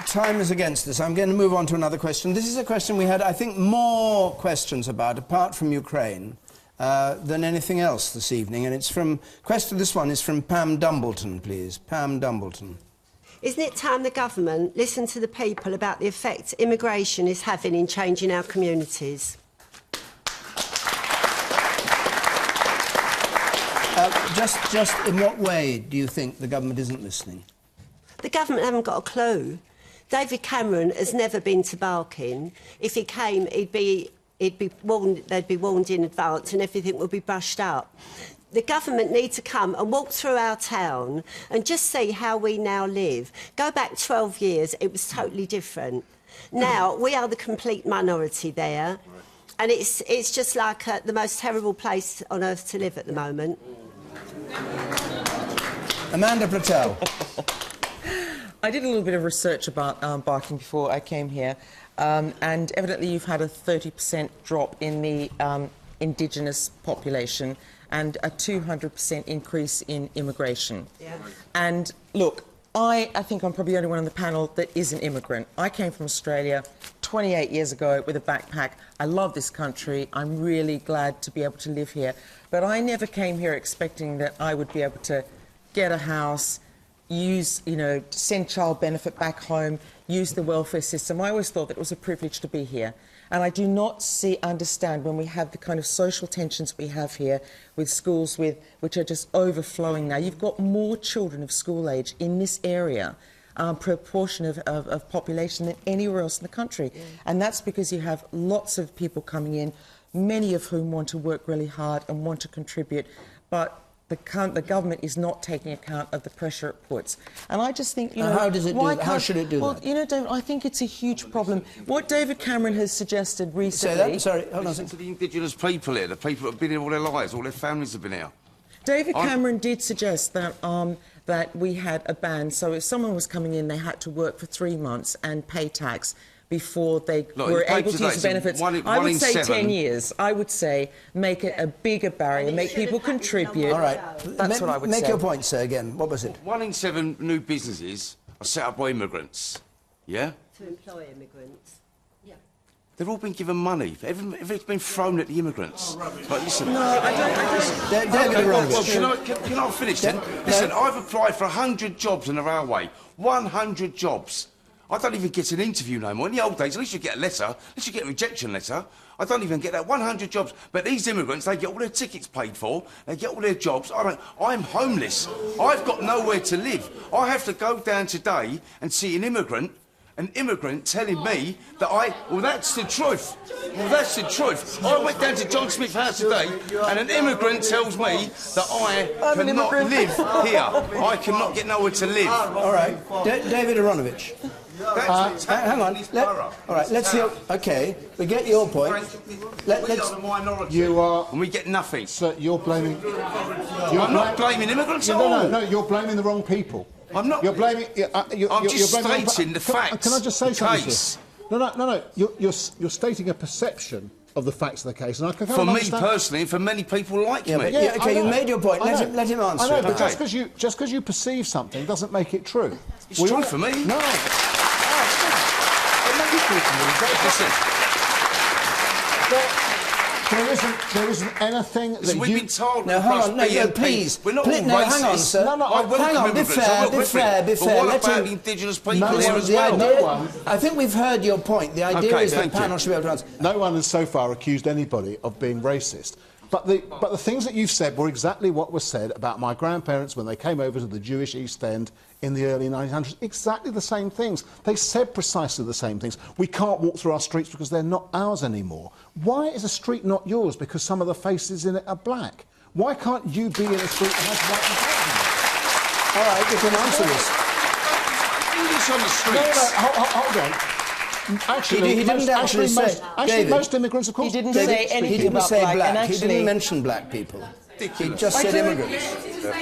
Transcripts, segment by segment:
Time is against us. I'm going to move on to another question. This is a question we had, I think, more questions about, apart from Ukraine, than anything else this evening. And it's from... This one is from Pam Dumbleton, please. Pam Dumbleton. Isn't it time the government listened to the people about the effect immigration is having in changing our communities? Just in what way do you think the government isn't listening? The government haven't got a clue. David Cameron has never been to Barking. If he came, they'd be warned in advance and everything would be brushed up. The government need to come and walk through our town and just see how we now live. Go back 12 years, it was totally different. Now, we are the complete minority there, and it's just like the most terrible place on earth to live at the moment. Amanda Platel. I did a little bit of research about Barking before I came here, and evidently you've had a 30% drop in the Indigenous population and a 200% increase in immigration. Yeah. And look, I think I'm probably the only one on the panel that is an immigrant. I came from Australia 28 years ago with a backpack. I love this country. I'm really glad to be able to live here. But I never came here expecting that I would be able to get a house, use, send child benefit back home, use the welfare system. I always thought that it was a privilege to be here. And I do not understand when we have the kind of social tensions we have here with schools which are just overflowing now. You've got more children of school age in this area, proportion of population than anywhere else in the country. Yeah. And that's because you have lots of people coming in, many of whom want to work really hard and want to contribute, but the government is not taking account of the pressure it puts. And I just think, how does it do that? How should it do that? Well, David, I think it's a huge problem. What David Cameron has suggested recently... Say that? Sorry, hold on. Listen to the Indigenous people here, the people that have been here all their lives, all their families have been here. David Cameron did suggest that that we had a ban, so if someone was coming in, they had to work for 3 months and pay tax before they were able to use benefits. I would say 10 years. I would say make it a bigger barrier, make people contribute. All right. That's what I would say. Make your point, sir, again. What was it? 1 in 7 new businesses are set up by immigrants, yeah? To employ immigrants. Yeah. They've all been given money. Everything's been thrown at the immigrants. But listen... No, I don't... David Aaronovitch. Well, can I finish then? Listen, I've applied for 100 jobs in the railway. 100 jobs. I don't even get an interview no more. In the old days, at least you get a letter, at least you get a rejection letter. I don't even get that. 100 jobs. But these immigrants, they get all their tickets paid for, they get all their jobs. I'm homeless. I've got nowhere to live. I have to go down today and see an immigrant telling me that well, that's the truth. Well, that's the truth. I went down to John Smith's house today, and an immigrant tells me that I cannot live here. I cannot get nowhere to live. All right. David Aaronovitch. Hang on. All right, let's hear... OK, we get your point. Let's... a minority. You are... And we get nothing. So you're blaming... I'm not blaming immigrants at all. No, you're blaming the wrong people. I'm not... You're blaming... I'm just stating the facts. Can I just say something? No. You're stating a perception of the facts of the case, and I can for me personally, and for many people like me. OK, you made your point. Let him answer. I know, but just because you perceive something doesn't make it true. It's true for me. No. There isn't anything that we've been told. No, hang on. No, please. We're not all racist. Hang on, sir. Hang on. Be fair. But what about Indigenous people here as well? I think we've heard your point. The idea is the panel should be able to answer. No one has so far accused anybody of being racist. But the things that you've said were exactly what was said about my grandparents when they came over to the Jewish East End in the early 1900s. Exactly the same things. They said precisely the same things. We can't walk through our streets because they're not ours anymore. Why is a street not yours? Because some of the faces in it are black. Why can't you be in a street that has white and black in it? All right, you can answer this. English on the streets. No, hold on. Actually, he didn't actually say... Actually, most immigrants, of course... He didn't say anything about black, and actually... He didn't mention black people. He just said immigrants.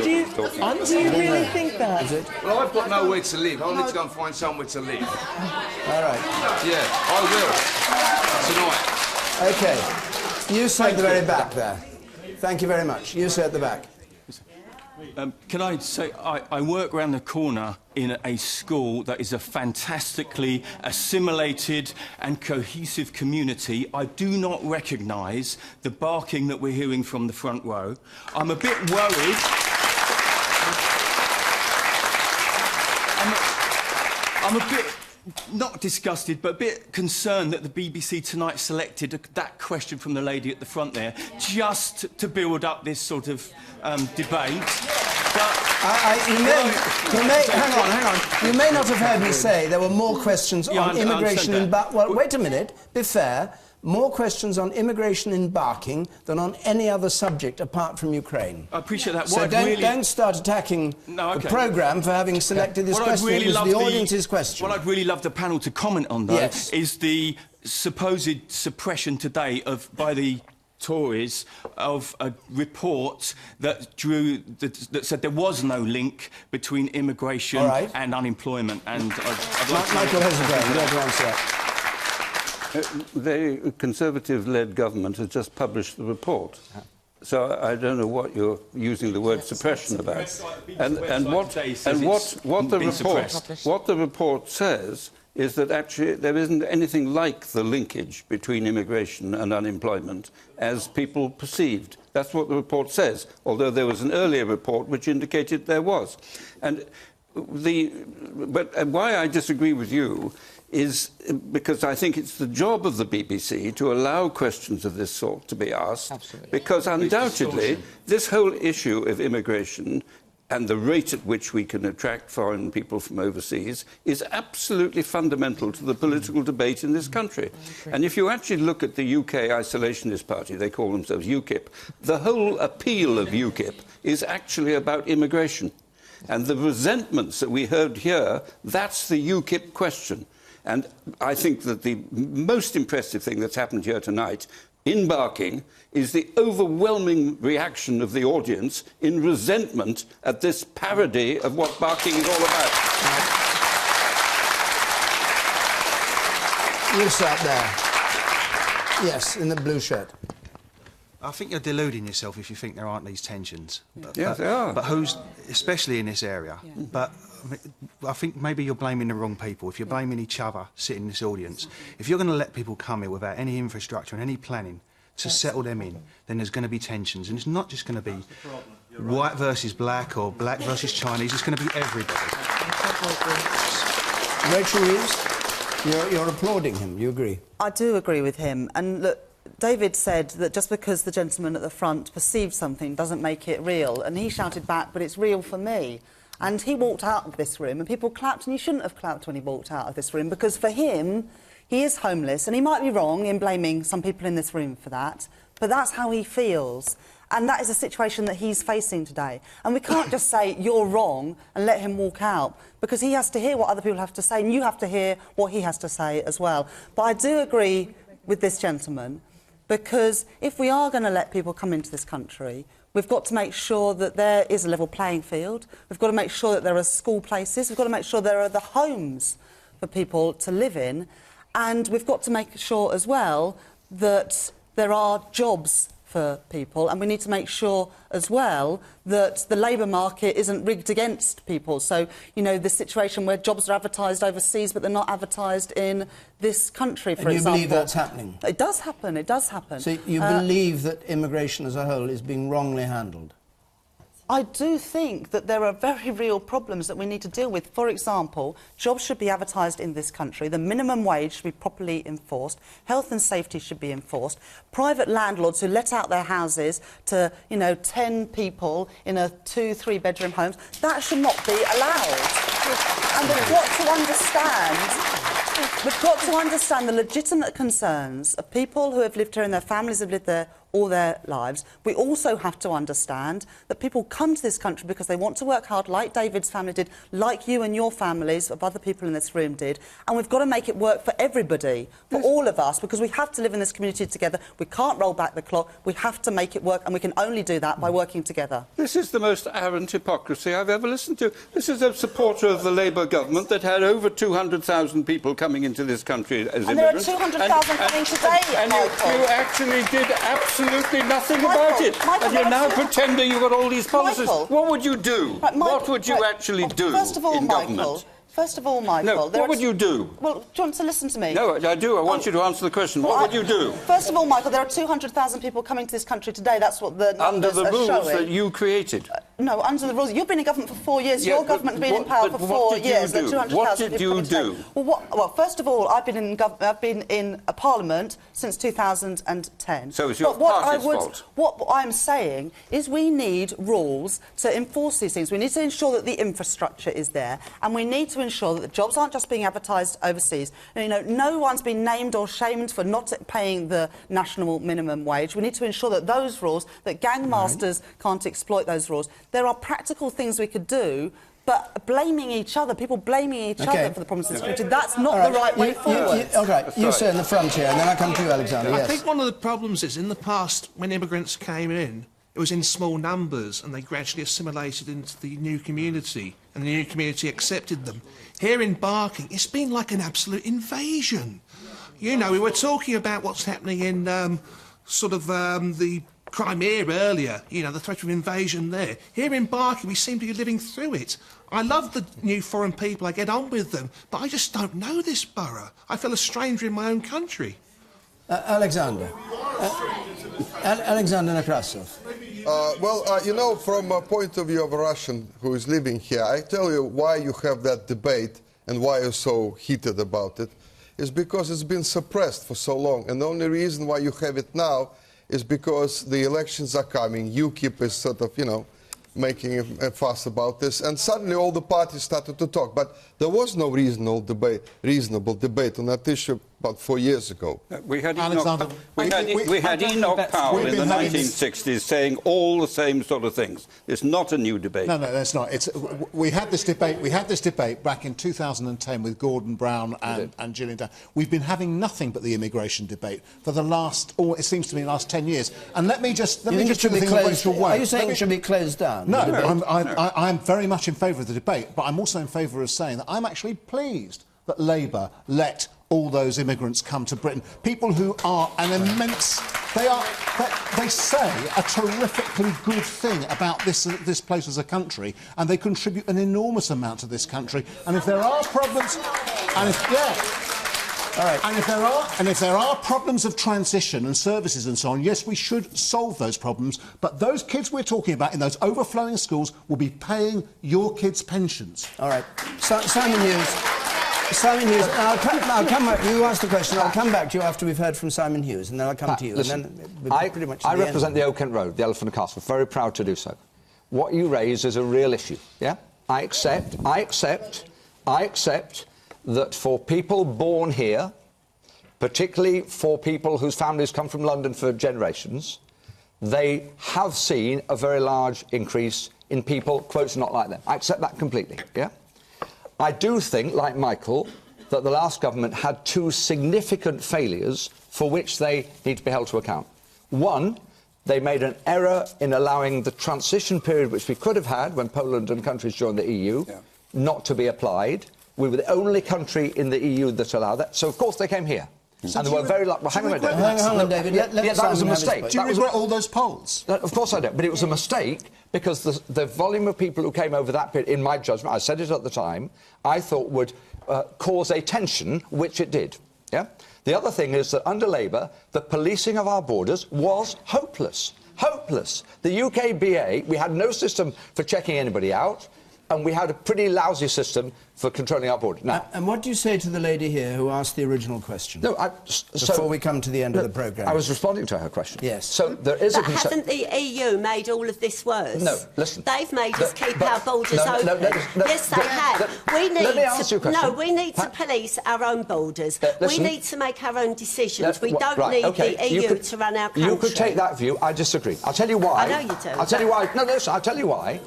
Do you really think that? Is it? Well, I've got nowhere to live. I need to go and find somewhere to live. All right. Yeah, I will. Tonight. OK. You sat at the very back there. Thank you very much. You sat at the back. Can I say, I work around the corner in a school that is a fantastically assimilated and cohesive community. I do not recognise the barking that we're hearing from the front row. I'm a bit worried. I'm a bit, not disgusted, but a bit concerned that the BBC tonight selected that question from the lady at the front there just to build up this sort of debate. But hang on. You may not have heard me say there were more questions on immigration in Barking. Well, wait a minute. Be fair. More questions on immigration in Barking than on any other subject apart from Ukraine. I appreciate that. So don't start attacking the programme for having selected this question. It was the audience's question. What I'd really love the panel to comment on, though, is the supposed suppression today by the Tories of a report that said there was no link between immigration and unemployment. And I'd like Michael Heseltine, you'd like to answer that. The Conservative-led government has just published the report. So I don't know what you're using the word suppression about. And what the report says is that actually there isn't anything like the linkage between immigration and unemployment as people perceived. That's what the report says, although there was an earlier report which indicated there was. And why I disagree with you is because I think it's the job of the BBC to allow questions of this sort to be asked. Absolutely. Because undoubtedly this whole issue of immigration and the rate at which we can attract foreign people from overseas is absolutely fundamental to the political debate in this country. And if you actually look at the UK Isolationist Party, they call themselves UKIP, the whole appeal of UKIP is actually about immigration. And the resentments that we heard here, that's the UKIP question. And I think that the most impressive thing that's happened here tonight in Barking is the overwhelming reaction of the audience in resentment at this parody of what Barking is all about. You sat there. Yes, in the blue shirt. I think you're deluding yourself if you think there aren't these tensions. Yes, they are. But especially in this area. Yeah. But I think maybe you're blaming the wrong people. If you're blaming each other sitting in this audience, if you're going to let people come here without any infrastructure and any planning to settle them in, then there's going to be tensions. And it's not just going to be white versus black or black versus Chinese. It's going to be everybody. Rachel Reeves, you're applauding him. You agree? I do agree with him. And look, David said that just because the gentleman at the front perceived something doesn't make it real. And he shouted back, but it's real for me. And he walked out of this room and people clapped, and he shouldn't have clapped when he walked out of this room, because for him, he is homeless, and he might be wrong in blaming some people in this room for that, but that's how he feels. And that is a situation that he's facing today. And we can't just say, you're wrong, and let him walk out, because he has to hear what other people have to say, and you have to hear what he has to say as well. But I do agree with this gentleman, because if we are going to let people come into this country, we've got to make sure that there is a level playing field. We've got to make sure that there are school places. We've got to make sure there are the homes for people to live in. And we've got to make sure as well that there are jobs for people, and we need to make sure as well that the labour market isn't rigged against people. So, you know, the situation where jobs are advertised overseas but they're not advertised in this country, for example. And you believe that's happening? It does happen, it does happen. So you believe that immigration as a whole is being wrongly handled? I do think that there are very real problems that we need to deal with. For example, jobs should be advertised in this country, the minimum wage should be properly enforced, health and safety should be enforced, private landlords who let out their houses to, you know, 10 people in a 2-3 bedroom homes, that should not be allowed. And we've got to understand the legitimate concerns of people who have lived here and their families have lived there all their lives. We also have to understand that people come to this country because they want to work hard, like David's family did, like you and your families of other people in this room did, and we've got to make it work for everybody, for all of us, because we have to live in this community together. We can't roll back the clock. We have to make it work, and we can only do that by working together. This is the most arrogant hypocrisy I've ever listened to. This is a supporter of the Labour government that had over 200,000 people coming into this country as immigrants. And there are 200,000 coming today, And you actually did absolutely absolutely nothing Michael, about it. Michael, And you're now Michael, pretending you've got all these policies. Michael. What would you do? Right, what would you actually do First of all, in Michael. government? First of all, Michael... No, what would you do? Well, do you want to listen to me? No, I do. I want you to answer the question. What would you do? First of all, Michael, there are 200,000 people coming to this country today. That's what the numbers Under the rules showing. that you created. No, under the rules. You've been in government for 4 years. Yeah, Your government has been in power for 4 years. There are 200,000 people coming today. Well, first of all, I've been in a parliament since 2010. So it's your party's fault. What I'm saying is we need rules to enforce these things. We need to ensure that the infrastructure is there, and we need to ensure that the jobs aren't just being advertised overseas. You know, no one's been named or shamed for not paying the national minimum wage. We need to ensure that those rules, that gangmasters can't exploit those rules. There are practical things we could do, but blaming each other, people blaming each other for the problems of security, that's not the right way forward. You say in the front here, and then I come to you, Alexander. I think one of the problems is, in the past, when immigrants came in, it was in small numbers, and they gradually assimilated into the new community, and the new community accepted them. Here in Barking, it's been like an absolute invasion. You know, we were talking about what's happening in the Crimea earlier, you know, the threat of invasion there. Here in Barking, we seem to be living through it. I love the new foreign people, I get on with them, but I just don't know this borough. I feel a stranger in my own country. Alexander. Alexander Nekrasov. You know, from a point of view of a Russian who is living here, I tell you why you have that debate and why you're so heated about it is because it's been suppressed for so long. And the only reason why you have it now is because the elections are coming. UKIP is sort of, you know, making a fuss about this, and suddenly all the parties started to talk. But there was no reasonable debate on that issue about 4 years ago. We had Enoch Powell in the 1960s saying all the same sort of things. It's not a new debate. No, that's not. We had this debate back in 2010 with Gordon Brown and Gillian Down. We've been having nothing but the immigration debate for the last, it seems to me, last 10 years. And let me just do the thing in Rachel Way. Are you saying it should be closed down? No, I'm very much in favour of the debate, but I'm also in favour of saying that I'm actually pleased that Labour let all those immigrants come to Britain. People who are an immense... They say a terrifically good thing about this place as a country, and they contribute an enormous amount to this country. And if there are problems... All right. And if there are problems of transition and services and so on, yes, we should solve those problems. But those kids we're talking about in those overflowing schools will be paying your kids' pensions. All right. Simon Hughes. Simon Hughes, I'll come back. You asked the question. I'll come back to you after we've heard from Simon Hughes, and then I'll come to you. Listen, and then pretty much I represent the Oak Kent Road, the Elephant and Castle. Very proud to do so. What you raise is a real issue. Yeah, I accept that for people born here, particularly for people whose families come from London for generations, they have seen a very large increase in people, quotes, not like them. I accept that completely. Yeah. I do think, like Michael, that the last government had two significant failures for which they need to be held to account. One, they made an error in allowing the transition period which we could have had when Poland and countries joined the EU not to be applied. We were the only country in the EU that allowed that. So, of course, they came here. So and they were very lucky. Well, hang on a minute. Hang on, David. That was a mistake. Do you regret all those polls? Of course I don't. But it was a mistake because the volume of people who came over that period, in my judgment, I said it at the time, I thought would cause a tension, which it did. Yeah. The other thing is that under Labour, the policing of our borders was hopeless. Hopeless. The UK BA, we had no system for checking anybody out, and we had a pretty lousy system for controlling our border. Now, and what do you say to the lady here who asked the original question? No, before we come to the end of the programme. I was responding to her question. Yes. So there is a concern. Hasn't the EU made all of this worse? No, listen. They've made us keep our borders open. Yes, they have. Let me ask you a question. No, we need to police our own borders. We need to make our own decisions. We don't need the EU to run our country. You could take that view. I disagree. I'll tell you why. I know you do. I'll tell you why. No, listen, I'll tell you why.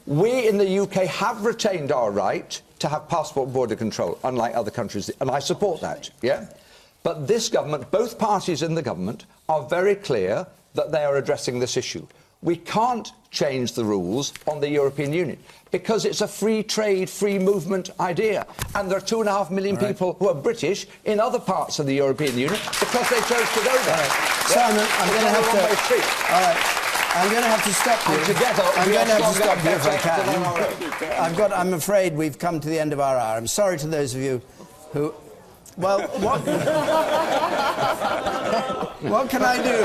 We in the UK have retained our right to have passport border control, unlike other countries, and I support that, yeah? But this government, both parties in the government, are very clear that they are addressing this issue. we can't change the rules on the European Union because it's a free trade, free movement idea. And there are 2.5 million people who are British in other parts of the European Union because they chose to go there. Simon, I'm going to have to... All right. I'm going to have to stop you. And together, I'm we going to are have to stop you if I stronger can. I'm afraid we've come to the end of our hour. I'm sorry to those of you who... Well, what... what can I do?